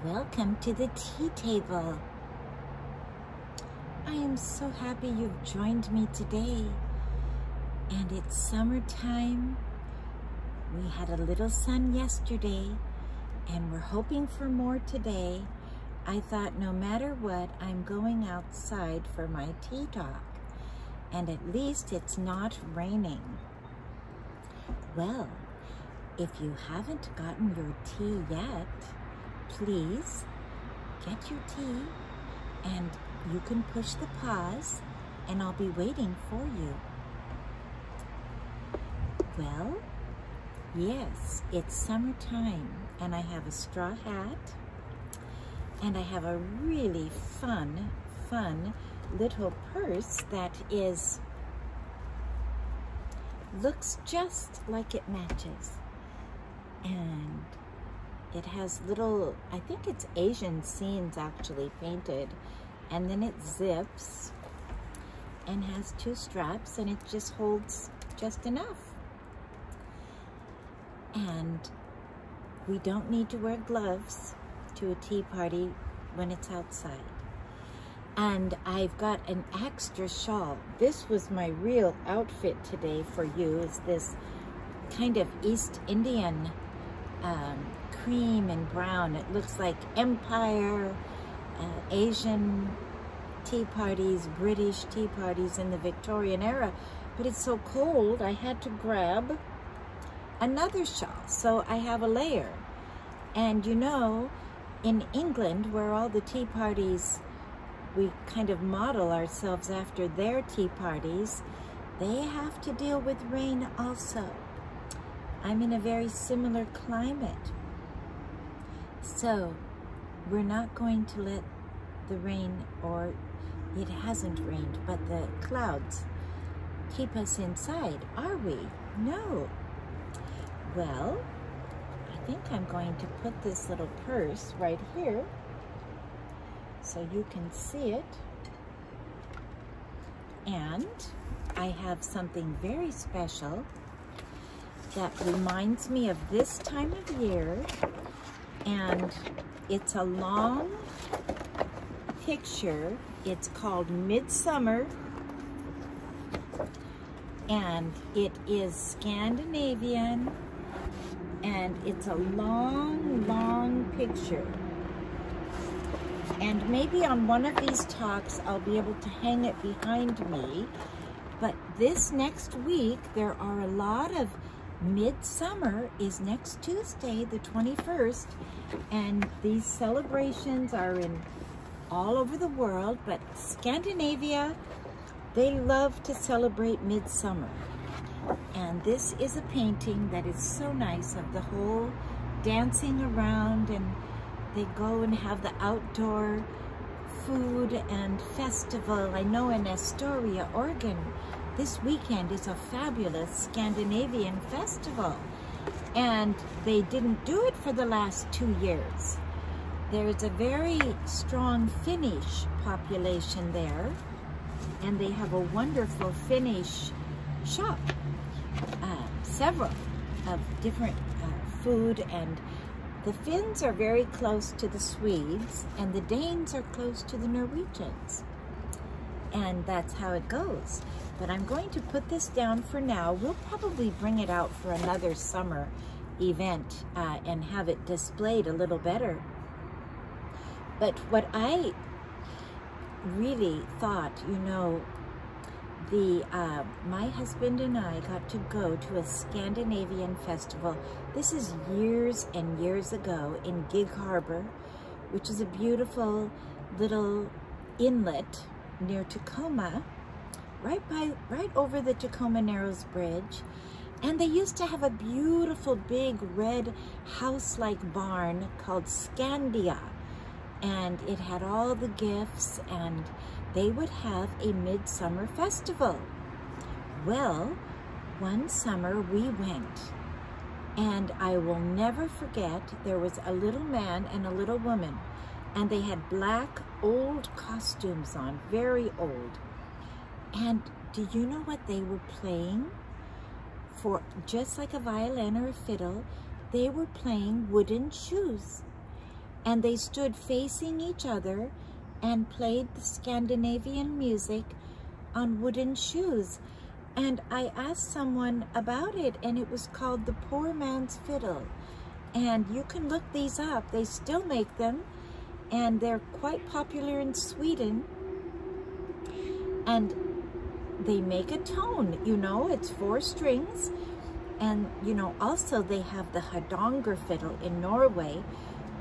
Welcome to the tea table. I am so happy you've joined me today. And it's summertime. We had a little sun yesterday, and we're hoping for more today. I thought no matter what, I'm going outside for my tea talk. And at least it's not raining. Well, if you haven't gotten your tea yet, please get your tea and you can push the pause and I'll be waiting for you. Well, yes, it's summertime and I have a straw hat and I have a really fun little purse that looks just like it matches. And it has little, I think it's Asian scenes actually painted, and then it zips and has two straps and it just holds just enough. And we don't need to wear gloves to a tea party when it's outside. And I've got an extra shawl. This was my real outfit today for you, is this kind of East Indian cream and brown. It looks like Empire, Asian tea parties, British tea parties in the Victorian era. But it's so cold, I had to grab another shawl. So I have a layer. And you know, in England, where all the tea parties, we kind of model ourselves after their tea parties, they have to deal with rain also. I'm in a very similar climate. So we're not going to let the rain, or it hasn't rained, but the clouds keep us inside, are we? No. Well, I think I'm going to put this little purse right here so you can see it. And I have something very special that reminds me of this time of year, and it's a long picture. It's called MidSummer, and it is Scandinavian, and it's a long picture. And maybe on one of these talks I'll be able to hang it behind me, but this next week there are a lot of MidSummer is next Tuesday, the 21st, and these celebrations are in all over the world, but Scandinavia, they love to celebrate MidSummer. And this is a painting that is so nice of the whole dancing around, and they go and have the outdoor food and festival. I know in Astoria, Oregon, this weekend is a fabulous Scandinavian Festival, and they didn't do it for the last 2 years. There's a very strong Finnish population there, and they have a wonderful Finnish shop, several of different food, and the Finns are very close to the Swedes, and the Danes are close to the Norwegians. And that's how it goes. But I'm going to put this down for now. We'll probably bring it out for another summer event and have it displayed a little better. But what I really thought, you know, my husband and I got to go to a Scandinavian festival. This is years and years ago in Gig Harbor, which is a beautiful little inlet near Tacoma, right over the Tacoma Narrows Bridge. And they used to have a beautiful big red house-like barn called Scandia, and it had all the gifts, and they would have a MidSummer festival. Well, one summer we went, and I will never forget, there was a little man and a little woman, and they had black old costumes on, very old. And do you know what they were playing? For just like a violin or a fiddle, they were playing wooden shoes. and they stood facing each other and played the Scandinavian music on wooden shoes. And I asked someone about it, and it was called the poor man's fiddle. And you can look these up. They still make them, and they're quite popular in Sweden. And they make a tone, you know, it's 4 strings. And, you know, also they have the hardanger fiddle in Norway,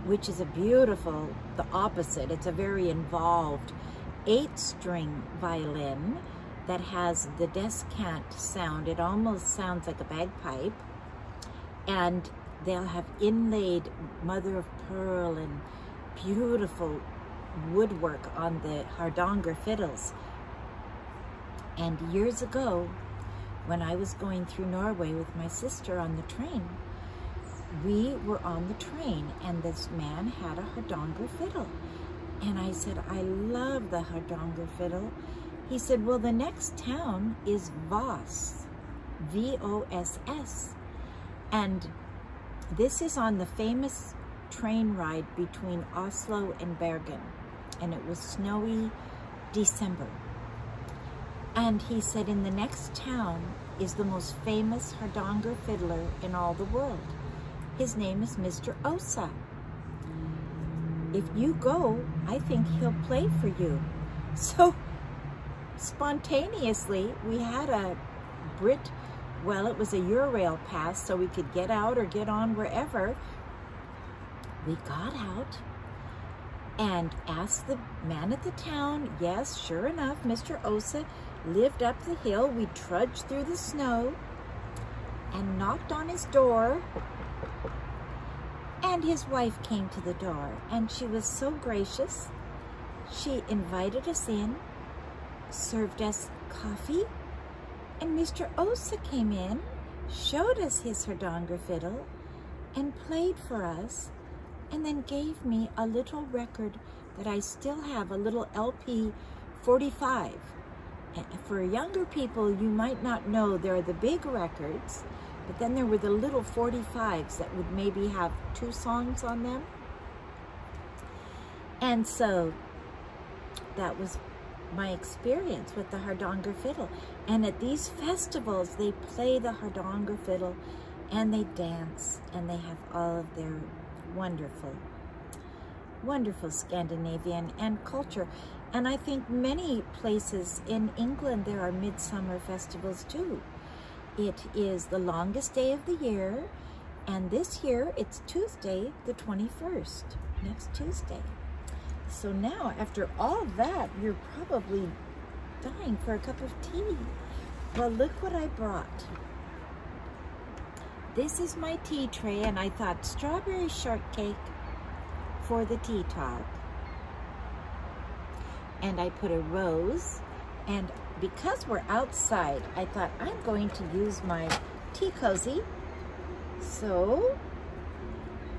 which is a beautiful, the opposite. It's a very involved 8-string violin that has the descant sound. It almost sounds like a bagpipe. And they'll have inlaid mother of pearl and beautiful woodwork on the hardanger fiddles. And years ago, when I was going through Norway with my sister on the train, we were on the train and this man had a hardanger fiddle. And I said, I love the hardanger fiddle. He said, well, the next town is Voss, V-O-S-S. And this is on the famous train ride between Oslo and Bergen. And it was snowy December. And he said, in the next town is the most famous hardanger fiddler in all the world. His name is Mr. Osa. If you go, I think he'll play for you. So spontaneously, we had a well, it was a Eurail pass, so we could get out or get on wherever. We got out and asked the man at the town. Yes, sure enough, Mr. Osa lived up the hill. We trudged through the snow and knocked on his door. And his wife came to the door, and she was so gracious. She invited us in, served us coffee, and Mr. Osa came in, showed us his hardanger fiddle, and played for us, and then gave me a little record that I still have, a little LP 45. And for younger people, you might not know there are the big records, but then there were the little 45s that would maybe have 2 songs on them. And so that was my experience with the hardanger fiddle. And at these festivals, they play the hardanger fiddle and they dance and they have all of their wonderful, wonderful Scandinavian and culture. And I think many places in England, there are midsummer festivals too. It is the longest day of the year, and this year it's Tuesday the 21st, next Tuesday. So now, after all that, you're probably dying for a cup of tea. Well, look what I brought. This is my tea tray, and I thought strawberry shortcake for the tea talk. And I put a rose, and because we're outside, I thought I'm going to use my tea cozy. So,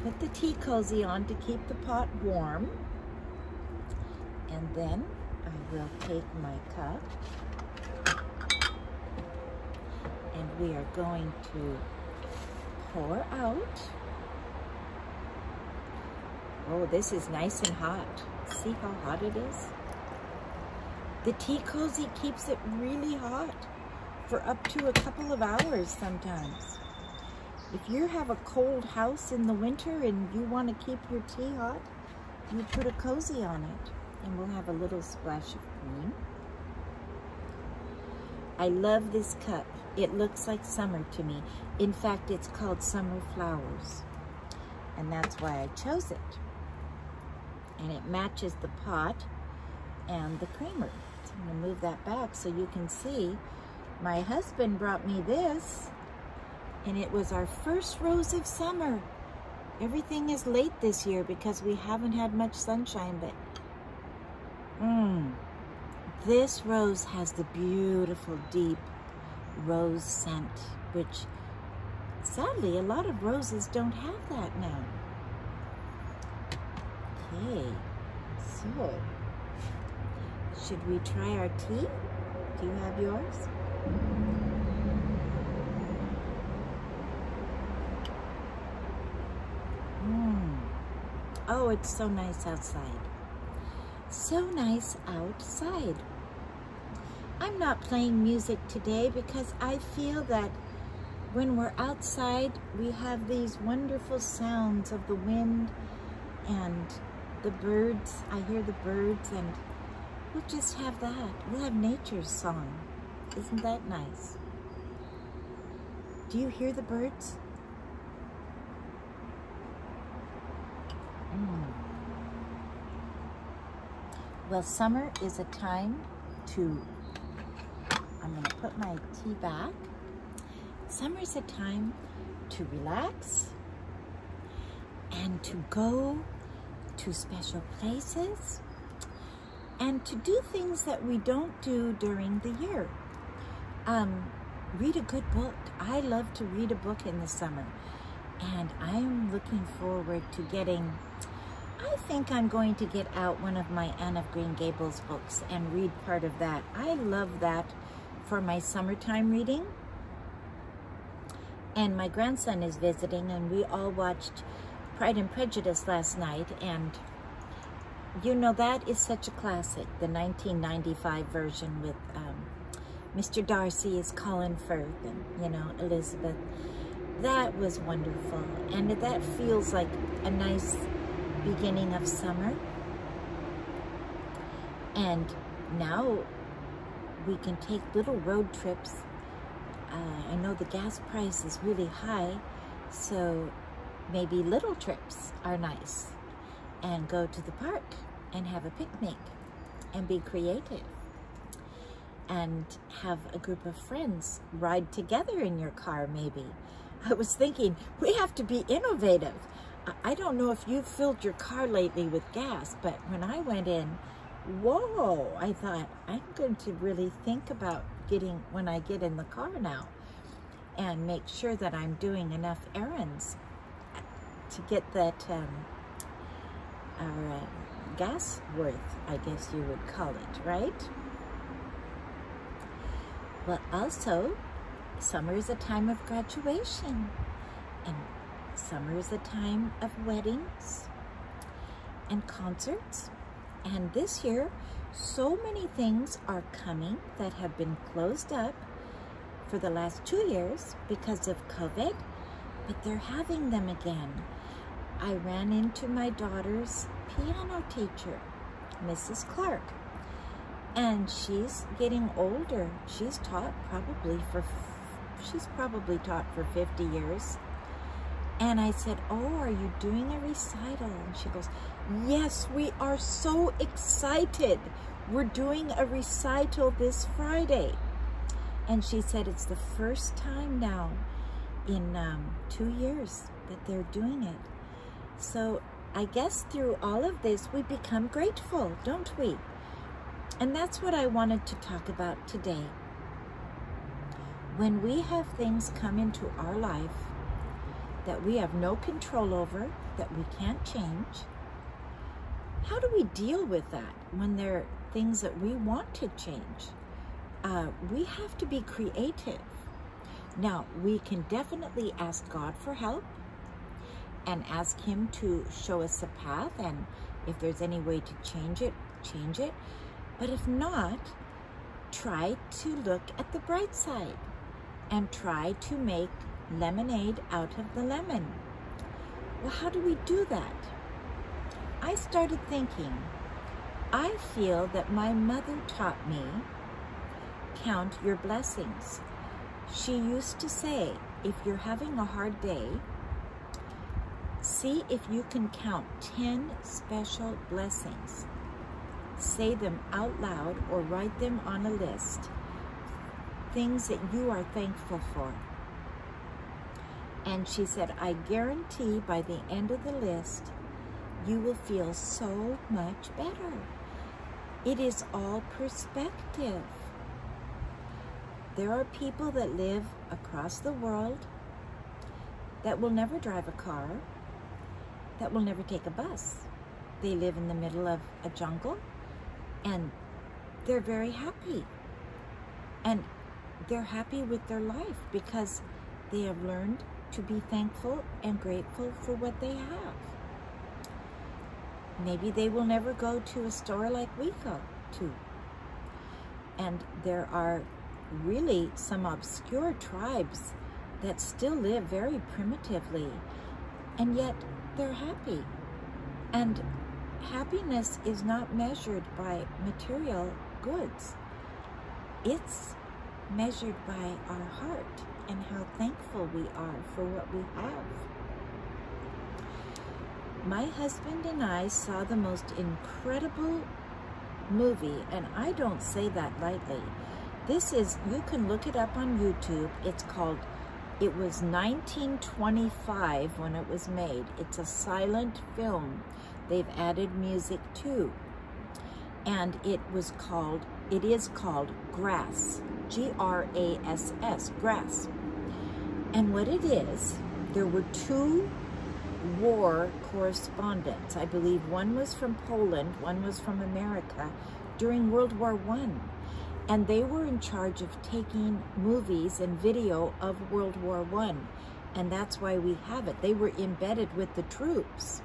put the tea cozy on to keep the pot warm. And then I will take my cup, and we are going to pour out. Oh, this is nice and hot. See how hot it is? The tea cozy keeps it really hot for up to a couple of hours sometimes. If you have a cold house in the winter and you want to keep your tea hot, you put a cozy on it, and we'll have a little splash of cream. I love this cup. It looks like summer to me. In fact, it's called Summer Flowers, and that's why I chose it. And it matches the pot and the creamer. So I'm going to move that back so you can see. My husband brought me this, and it was our first rose of summer. Everything is late this year because we haven't had much sunshine, but this rose has the beautiful deep rose scent, which sadly a lot of roses don't have that now. Okay, so should we try our tea? Do you have yours? Oh, it's so nice outside. So nice outside. I'm not playing music today because I feel that when we're outside, we have these wonderful sounds of the wind and the birds. I hear the birds, and we'll just have that. We'll have nature's song. Isn't that nice? Do you hear the birds? Well, summer is a time to, I'm going to put my tea back. Summer is a time to relax and to go to special places and to do things that we don't do during the year. Read a good book. I love to read a book in the summer, and I'm looking forward to getting, I think I'm going to get out one of my Anne of Green Gables books and read part of that. I love that for my summertime reading. And my grandson is visiting, and we all watched Pride and Prejudice last night, and you know, that is such a classic, the 1995 version with Mr. Darcy is Colin Firth and, you know, Elizabeth. That was wonderful, and that feels like a nice beginning of summer. And now we can take little road trips. I know the gas price is really high, so maybe little trips are nice. And go to the park and have a picnic and be creative. And have a group of friends ride together in your car, maybe. I was thinking, we have to be innovative. I don't know if you've filled your car lately with gas, but when I went in, whoa, I thought, I'm going to really think about getting, when I get in the car now, and make sure that I'm doing enough errands to get that our gas worth, I guess you would call it, right? Well, also, summer is a time of graduation, and summer is a time of weddings and concerts. And this year, so many things are coming that have been closed up for the last 2 years because of COVID, but they're having them again. I ran into my daughter's piano teacher, Mrs. Clark, and she's getting older. She's probably taught for 50 years. And I said, oh, are you doing a recital? And she goes, yes, we are so excited. We're doing a recital this Friday. And she said it's the first time now in 2 years that they're doing it. So I guess through all of this, we become grateful, don't we? And that's what I wanted to talk about today. When we have things come into our life that we have no control over, that we can't change, how do we deal with that when there are things that we want to change? We have to be creative. Now, we can definitely ask God for help and ask Him to show us a path, and if there's any way to change it, change it. But if not, try to look at the bright side and try to make lemonade out of the lemon. Well, how do we do that? I started thinking, I feel that my mother taught me, count your blessings. She used to say, if you're having a hard day, see if you can count 10 special blessings. Say them out loud or write them on a list. Things that you are thankful for. And she said, I guarantee by the end of the list, you will feel so much better. It is all perspective. There are people that live across the world that will never drive a car, that will never take a bus. They live in the middle of a jungle, and they're very happy. And they're happy with their life because they have learned to be thankful and grateful for what they have. maybe they will never go to a store like we go to. And there are really some obscure tribes that still live very primitively, and yet they're happy. And happiness is not measured by material goods. It's measured by our heart and how thankful we are for what we have. My husband and I saw the most incredible movie, and I don't say that lightly. This is, you can look it up on YouTube. It's called, it was 1925 when it was made. It's a silent film. They've added music too. And it is called Grass, G-R-A-S-S, Grass. And what it is, there were two war correspondents. I believe one was from Poland, one was from America during World War I. And they were in charge of taking movies and video of World War I. And that's why we have it. They were embedded with the troops.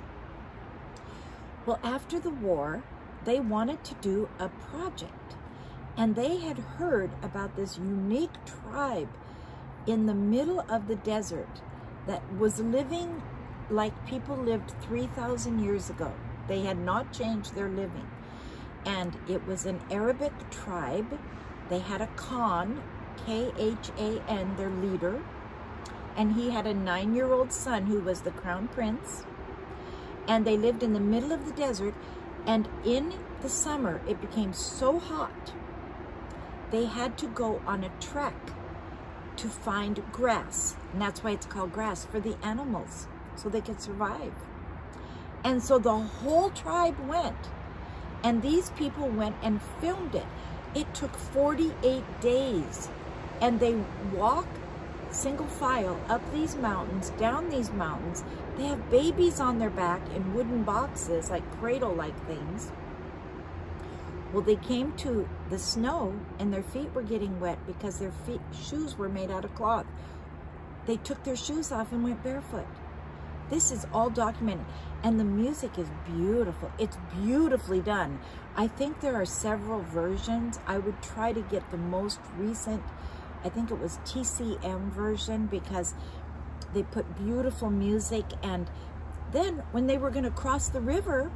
Well, after the war, they wanted to do a project. And they had heard about this unique tribe in the middle of the desert that was living like people lived 3,000 years ago. They had not changed their living. And it was an Arabic tribe. They had a Khan, K-H-A-N, their leader. And he had a 9-year-old son who was the crown prince. And they lived in the middle of the desert. And in the summer, it became so hot, they had to go on a trek to find grass. And that's why it's called grass, for the animals, so they could survive. And so the whole tribe went. And these people went and filmed it. It took 48 days. And they walk single file up these mountains, down these mountains. They have babies on their back in wooden boxes, like cradle-like things. Well, they came to the snow and their feet were getting wet because their shoes were made out of cloth. They took their shoes off and went barefoot. This is all documented. And the music is beautiful. It's beautifully done. I think there are several versions. I would try to get the most recent, I think it was TCM version, because they put beautiful music. And then when they were going to cross the river,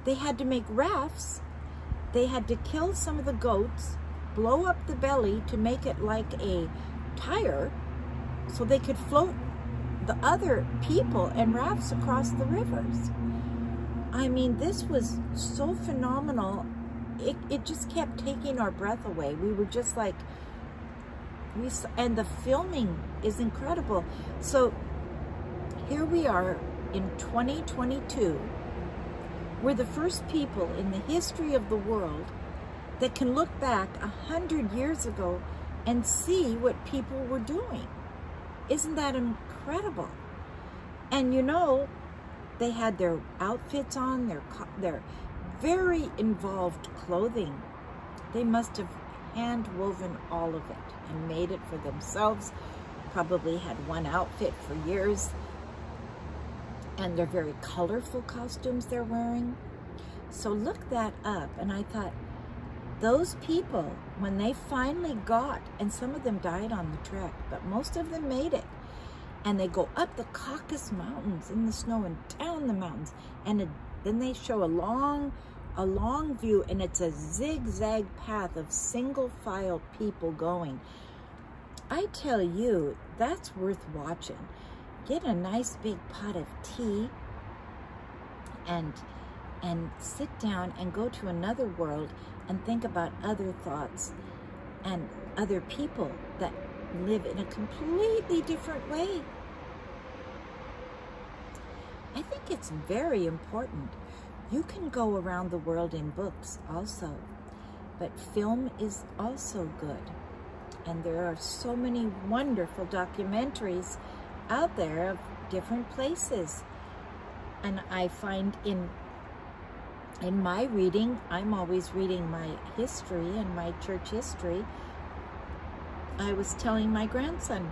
they had to make rafts. They had to kill some of the goats, blow up the belly to make it like a tire so they could float the other people and rafts across the rivers. I mean, this was so phenomenal. It just kept taking our breath away. We were just like, and the filming is incredible. So here we are in 2022. We're the first people in the history of the world that can look back 100 years ago and see what people were doing. Isn't that incredible? And you know, they had their outfits on, their very involved clothing. They must have hand woven all of it and made it for themselves. Probably had one outfit for years. And they're very colorful costumes they're wearing. So look that up. And I thought, those people, when they finally got, and some of them died on the trek, but most of them made it. And they go up the Caucasus Mountains in the snow and down the mountains. And then they show a long view, and it's a zigzag path of single file people going. I tell you, that's worth watching. Get a nice big pot of tea and sit down and go to another world and think about other thoughts and other people that live in a completely different way. I think it's very important. You can go around the world in books also, but film is also good. And there are so many wonderful documentaries out there of different places. And I find in my reading, I'm always reading my history and my church history. I was telling my grandson,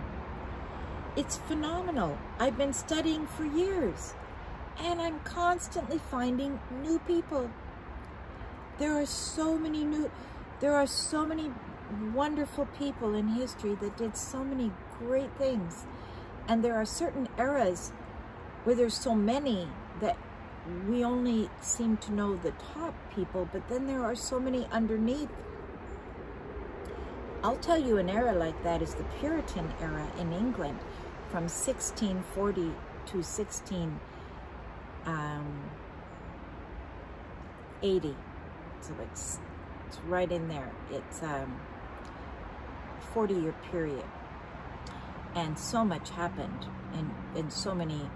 it's phenomenal. I've been studying for years. And I'm constantly finding new people. There are so many wonderful people in history that did so many great things. And there are certain eras where there's so many that we only seem to know the top people, but then there are so many underneath. I'll tell you, an era like that is the Puritan era in England from 1640 to 1680. So it's right in there. It's a 40-year period. And so much happened, and so many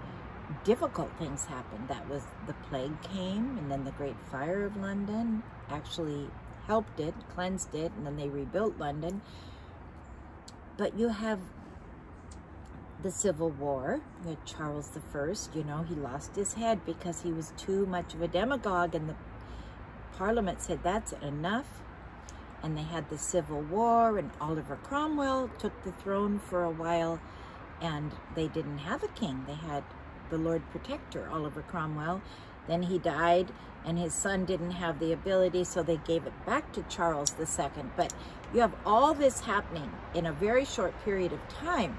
difficult things happened. That was, the plague came, and then the Great Fire of London actually helped it, cleansed it, and then they rebuilt London. But you have the Civil War. You had Charles I, you know, he lost his head because he was too much of a demagogue, and the Parliament said that's enough. And they had the Civil War, and Oliver Cromwell took the throne for a while, and they didn't have a king. They had the Lord Protector, Oliver Cromwell. Then he died, and his son didn't have the ability, so they gave it back to Charles II. But you have all this happening in a very short period of time.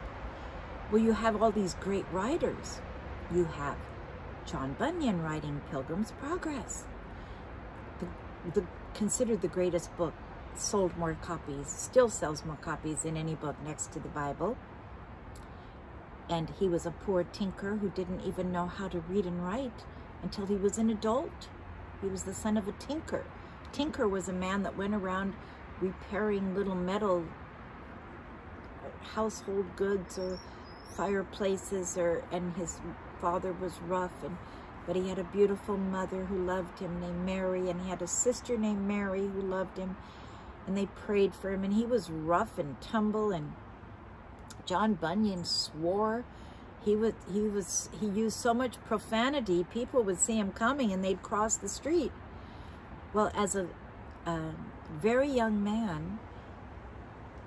Well, you have all these great writers. You have John Bunyan writing Pilgrim's Progress, considered the greatest book, sold more copies, still sells more copies than any book next to the Bible. And he was a poor tinker who didn't even know how to read and write until he was an adult. He was the son of a tinker. Tinker was a man that went around repairing little metal household goods or fireplaces, and his father was rough, but he had a beautiful mother who loved him named Mary, and he had a sister named Mary who loved him, and they prayed for him, and he was rough and tumble. And John Bunyan swore. He used so much profanity, people would see him coming and they'd cross the street. Well, as a very young man,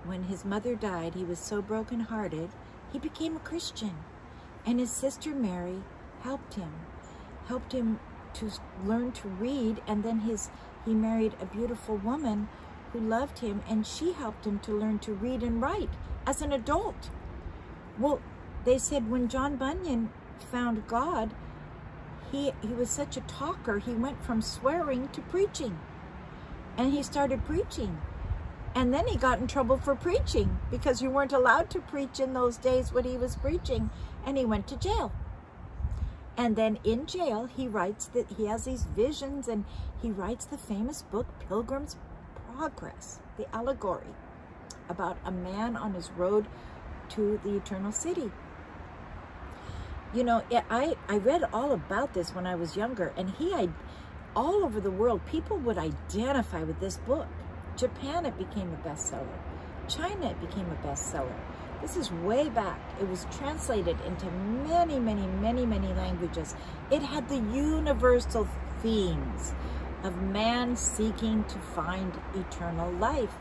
when his mother died, he was so brokenhearted, he became a Christian. And his sister Mary helped him to learn to read, and then he married a beautiful woman who loved him, and she helped him to learn to read and write as an adult. Well, they said when John Bunyan found God, he was such a talker, he went from swearing to preaching. And he started preaching. And then he got in trouble for preaching because you weren't allowed to preach in those days what he was preaching. And he went to jail. And then in jail, he writes that he has these visions, and he writes the famous book, Pilgrim's Progress, the allegory about a man on his road to the eternal city. You know, I read all about this when I was younger, and all over the world, people would identify with this book. Japan, it became a bestseller. China, it became a bestseller. This is way back. It was translated into many, many, many, many languages. It had the universal themes of man seeking to find eternal life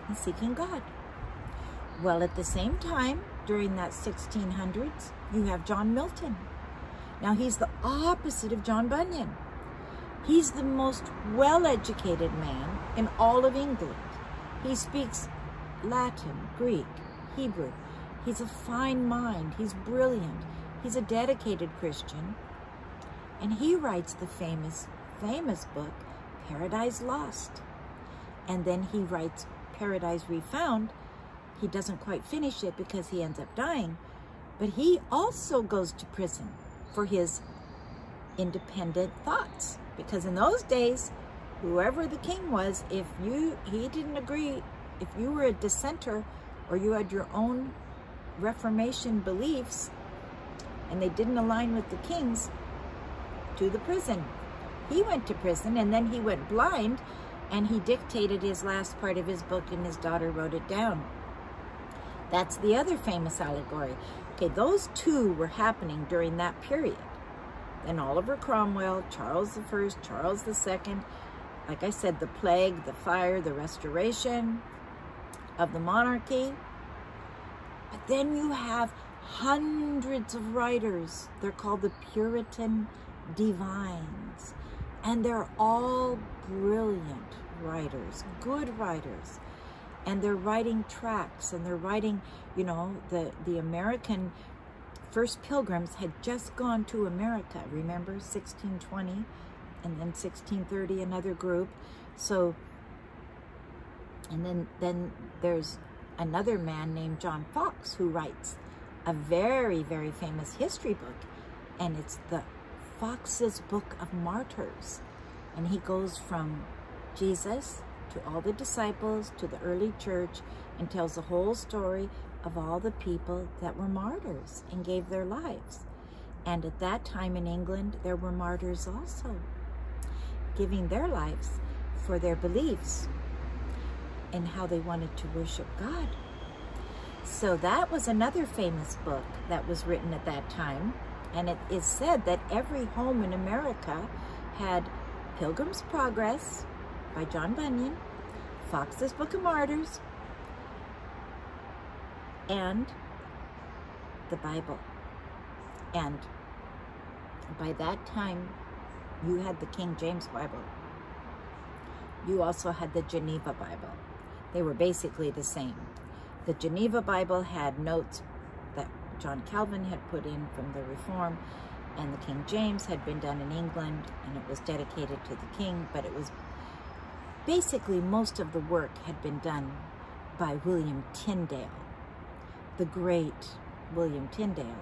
and seeking God. Well, at the same time, during that 1600s, you have John Milton. Now, he's the opposite of John Bunyan. He's the most well-educated man in all of England. He speaks Latin, Greek, Hebrew. He's a fine mind. He's brilliant. He's a dedicated Christian. And he writes the famous book, Paradise Lost. And then he writes Paradise Refound. He doesn't quite finish it because he ends up dying. But he also goes to prison for his independent thoughts. Because in those days, whoever the king was, he didn't agree, if you were a dissenter or you had your own Reformation beliefs and they didn't align with the king's, to the prison. He went to prison, and then he went blind, and he dictated his last part of his book, and his daughter wrote it down. That's the other famous allegory. Okay, those two were happening during that period. Then Oliver Cromwell, Charles I, Charles II, like I said, the plague, the fire, the restoration of the monarchy. But then you have hundreds of writers. They're called the Puritan Divines. And they're all brilliant writers, good writers. And they're writing tracts, and they're writing, you know, the American first pilgrims had just gone to America, remember, 1620, and then 1630, another group. So, and then there's another man named John Fox who writes a very, very famous history book, and it's the Fox's Book of Martyrs. And he goes from Jesus to all the disciples to the early church and tells the whole story of all the people that were martyrs and gave their lives. And at that time in England, there were martyrs also, giving their lives for their beliefs and how they wanted to worship God. So that was another famous book that was written at that time. And it is said that every home in America had Pilgrim's Progress by John Bunyan, Fox's Book of Martyrs, and the Bible. And by that time, you had the King James Bible. You also had the Geneva Bible. They were basically the same. The Geneva Bible had notes that John Calvin had put in from the Reform, and the King James had been done in England, and it was dedicated to the king, but it was basically most of the work had been done by William Tyndale, the great William Tyndale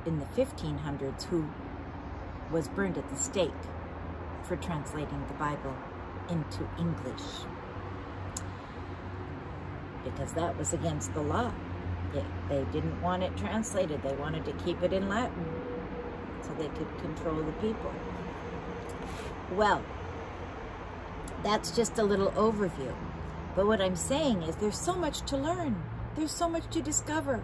in the 1500s, who was burned at the stake for translating the Bible into English, because that was against the law. They didn't want it translated. They wanted to keep it in Latin so they could control the people. Well, that's just a little overview. But what I'm saying is there's so much to learn. There's so much to discover.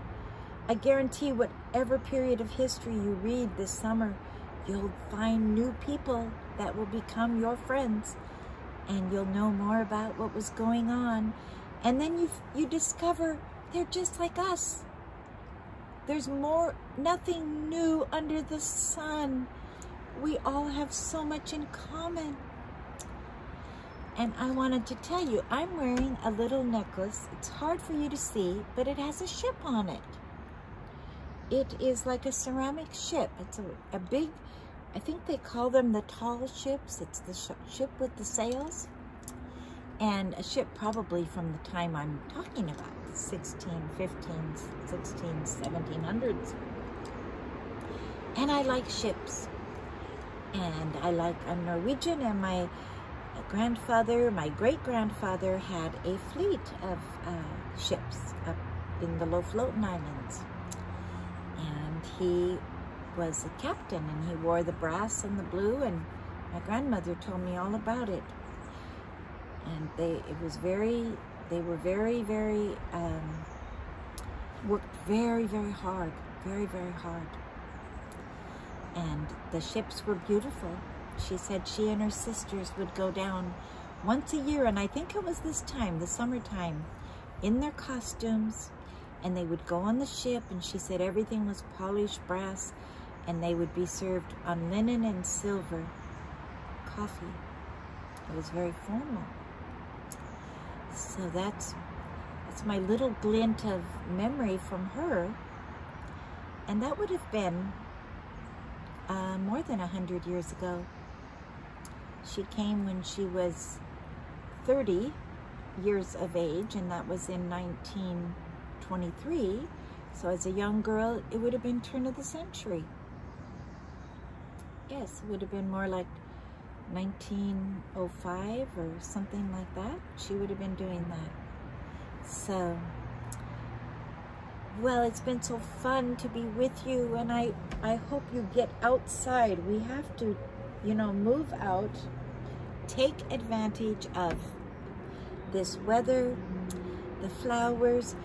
I guarantee whatever period of history you read this summer, you'll find new people that will become your friends, and you'll know more about what was going on. And then you discover they're just like us. There's nothing new under the sun. We all have so much in common. And I wanted to tell you, I'm wearing a little necklace. It's hard for you to see, but it has a ship on it. It is like a ceramic ship. It's a big, I think they call them the tall ships. It's the ship with the sails. And a ship probably from the time I'm talking about, the 1700s. And I like ships. And I'm Norwegian, and my great-grandfather had a fleet of ships up in the Lofoten Islands. And he was a captain, and he wore the brass and the blue, and my grandmother told me all about it. And they were very, worked very, very hard, very, very hard. And the ships were beautiful. She said she and her sisters would go down once a year, and I think it was this time, the summertime, in their costumes, and they would go on the ship, and she said everything was polished brass, and they would be served on linen and silver coffee. It was very formal. So that's my little glint of memory from her. And that would have been more than 100 years ago. She came when she was 30 years of age, and that was in 1923. So as a young girl, it would have been turn of the century. Yes, it would have been more like 1905 or something like that. She would have been doing that. So, well, it's been so fun to be with you, and I hope you get outside. We have to, move out, take advantage of this weather, the flowers.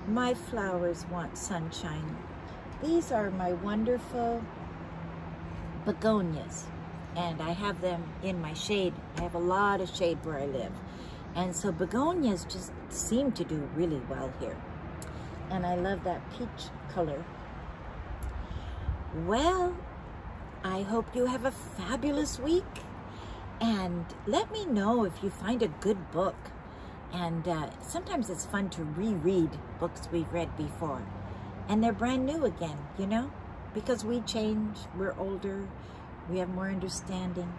My flowers want sunshine. These are my wonderful begonias, and I have them in my shade. I have a lot of shade where I live. And so begonias just seem to do really well here. And I love that peach color. Well, I hope you have a fabulous week. And let me know if you find a good book. And sometimes it's fun to reread books we've read before. And they're brand new again, you know? Because we change, we're older, we have more understanding.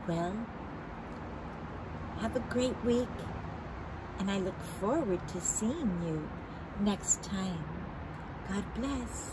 Well, have a great week. And I look forward to seeing you next time. God bless.